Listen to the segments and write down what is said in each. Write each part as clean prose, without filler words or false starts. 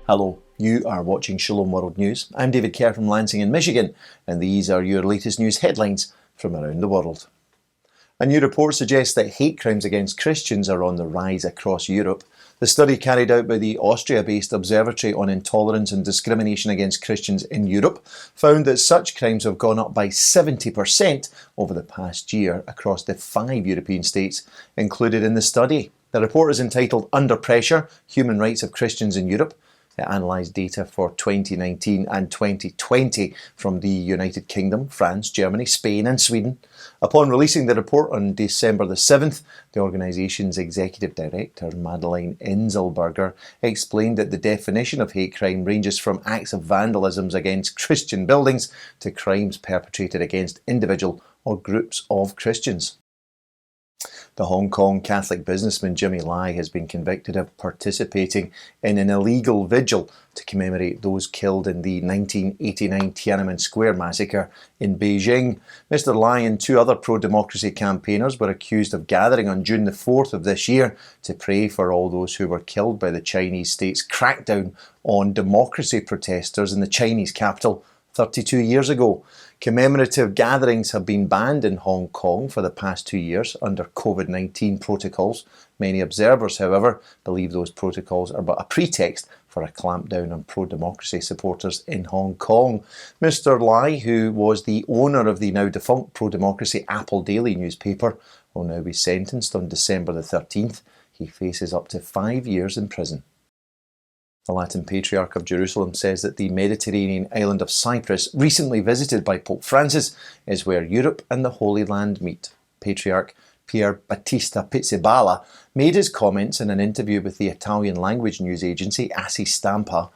Hello, you are watching Shalom World News. I'm David Kerr from Lansing in Michigan, and these are your latest news headlines from around the world. A new report suggests that hate crimes against Christians are on the rise across Europe. The study carried out by the Austria-based Observatory on Intolerance and Discrimination against Christians in Europe found that such crimes have gone up by 70% over the past year across the 5 European states included in the study. The report is entitled Under Pressure: Human Rights of Christians in Europe. It analysed data for 2019 and 2020 from the United Kingdom, France, Germany, Spain and Sweden. Upon releasing the report on December the 7th, the organisation's executive director, Madeleine Enzlberger, explained that the definition of hate crime ranges from acts of vandalism against Christian buildings to crimes perpetrated against individual or groups of Christians. The Hong Kong Catholic businessman Jimmy Lai has been convicted of participating in an illegal vigil to commemorate those killed in the 1989 Tiananmen Square massacre in Beijing. Mr. Lai and 2 other pro-democracy campaigners were accused of gathering on June the 4th of this year to pray for all those who were killed by the Chinese state's crackdown on democracy protesters in the Chinese capital 32 years ago. Commemorative gatherings have been banned in Hong Kong for the past 2 years under COVID-19 protocols. Many observers, however, believe those protocols are but a pretext for a clampdown on pro-democracy supporters in Hong Kong. Mr. Lai, who was the owner of the now defunct pro-democracy Apple Daily newspaper, will now be sentenced on December the 13th. He faces up to 5 years in prison. The Latin Patriarch of Jerusalem says that the Mediterranean island of Cyprus, recently visited by Pope Francis, is where Europe and the Holy Land meet. Patriarch Pier Battista Pizzaballa made his comments in an interview with the Italian language news agency Assi Stampa.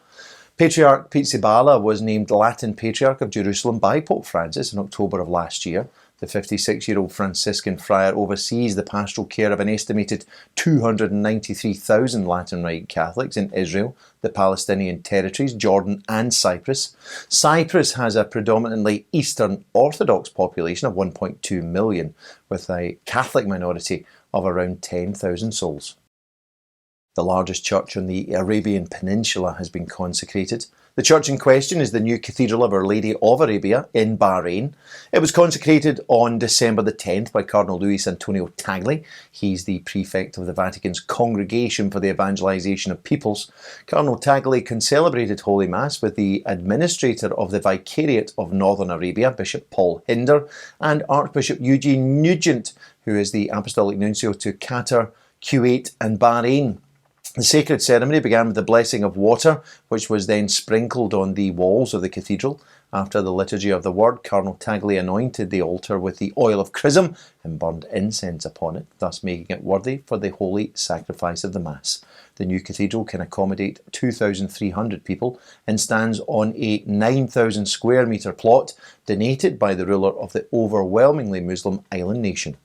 Patriarch Pizzaballa was named Latin Patriarch of Jerusalem by Pope Francis in October of last year. The 56-year-old Franciscan friar oversees the pastoral care of an estimated 293,000 Latin Rite Catholics in Israel, the Palestinian territories, Jordan and Cyprus. Cyprus has a predominantly Eastern Orthodox population of 1.2 million, with a Catholic minority of around 10,000 souls. The largest church on the Arabian Peninsula has been consecrated. The church in question is the new Cathedral of Our Lady of Arabia in Bahrain. It was consecrated on December the 10th by Cardinal Luis Antonio Tagli. He's the prefect of the Vatican's Congregation for the Evangelization of Peoples. Cardinal Tagli concelebrated Holy Mass with the administrator of the Vicariate of Northern Arabia, Bishop Paul Hinder, and Archbishop Eugene Nugent, who is the Apostolic Nuncio to Qatar, Kuwait and Bahrain. The sacred ceremony began with the blessing of water, which was then sprinkled on the walls of the cathedral. After the liturgy of the word, Cardinal Tagli anointed the altar with the oil of chrism and burned incense upon it, thus making it worthy for the holy sacrifice of the Mass. The new cathedral can accommodate 2,300 people and stands on a 9,000 square metre plot donated by the ruler of the overwhelmingly Muslim island nation.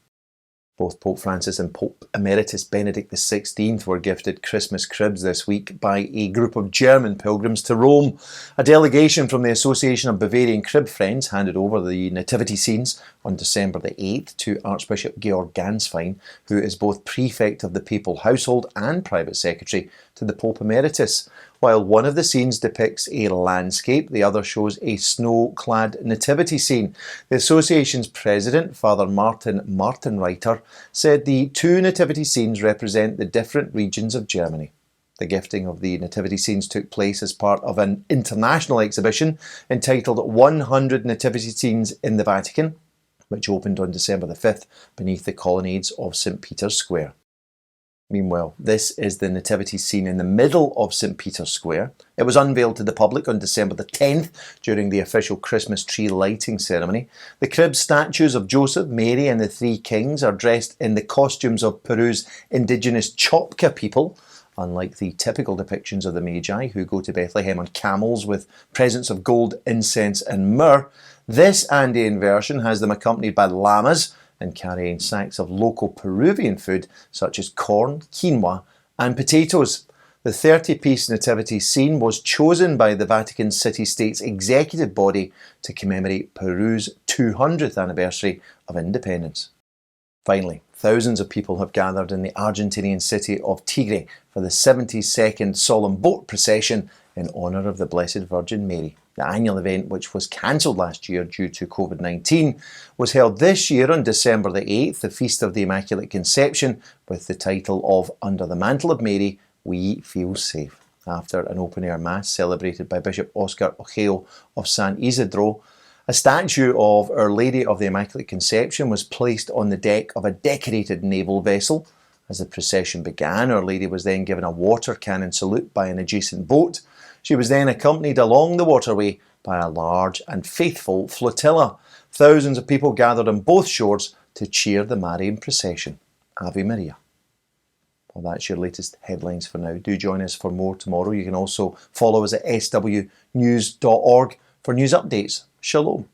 Both Pope Francis and Pope Emeritus Benedict XVI were gifted Christmas cribs this week by a group of German pilgrims to Rome. A delegation from the Association of Bavarian Crib Friends handed over the nativity scenes on December the 8th to Archbishop Georg Ganswein, who is both prefect of the papal household and private secretary to the Pope Emeritus. While one of the scenes depicts a landscape, the other shows a snow-clad nativity scene. The association's president, Father Martin Martinreiter, said the 2 nativity scenes represent the different regions of Germany. The gifting of the nativity scenes took place as part of an international exhibition entitled 100 Nativity Scenes in the Vatican, which opened on December the 5th beneath the colonnades of St. Peter's Square. Meanwhile, this is the nativity scene in the middle of St. Peter's Square. It was unveiled to the public on December the 10th during the official Christmas tree lighting ceremony. The crib statues of Joseph, Mary and the 3 kings are dressed in the costumes of Peru's indigenous Chopka people, unlike the typical depictions of the Magi who go to Bethlehem on camels with presents of gold, incense and myrrh. This Andean version has them accompanied by llamas and carrying sacks of local Peruvian food such as corn, quinoa and potatoes. The 30-piece nativity scene was chosen by the Vatican City-State's executive body to commemorate Peru's 200th anniversary of independence. Finally, thousands of people have gathered in the Argentinian city of Tigre for the 72nd solemn boat procession in honour of the Blessed Virgin Mary. The annual event, which was cancelled last year due to COVID-19, was held this year on December the 8th, the Feast of the Immaculate Conception, with the title of Under the Mantle of Mary, We Feel Safe. After an open-air mass celebrated by Bishop Oscar Ojeo of San Isidro, a statue of Our Lady of the Immaculate Conception was placed on the deck of a decorated naval vessel. As the procession began, Our Lady was then given a water cannon salute by an adjacent boat. She was then accompanied along the waterway by a large and faithful flotilla. Thousands of people gathered on both shores to cheer the Marian procession. Ave Maria. Well, that's your latest headlines for now. Do join us for more tomorrow. You can also follow us at swnews.org for news updates. Shalom.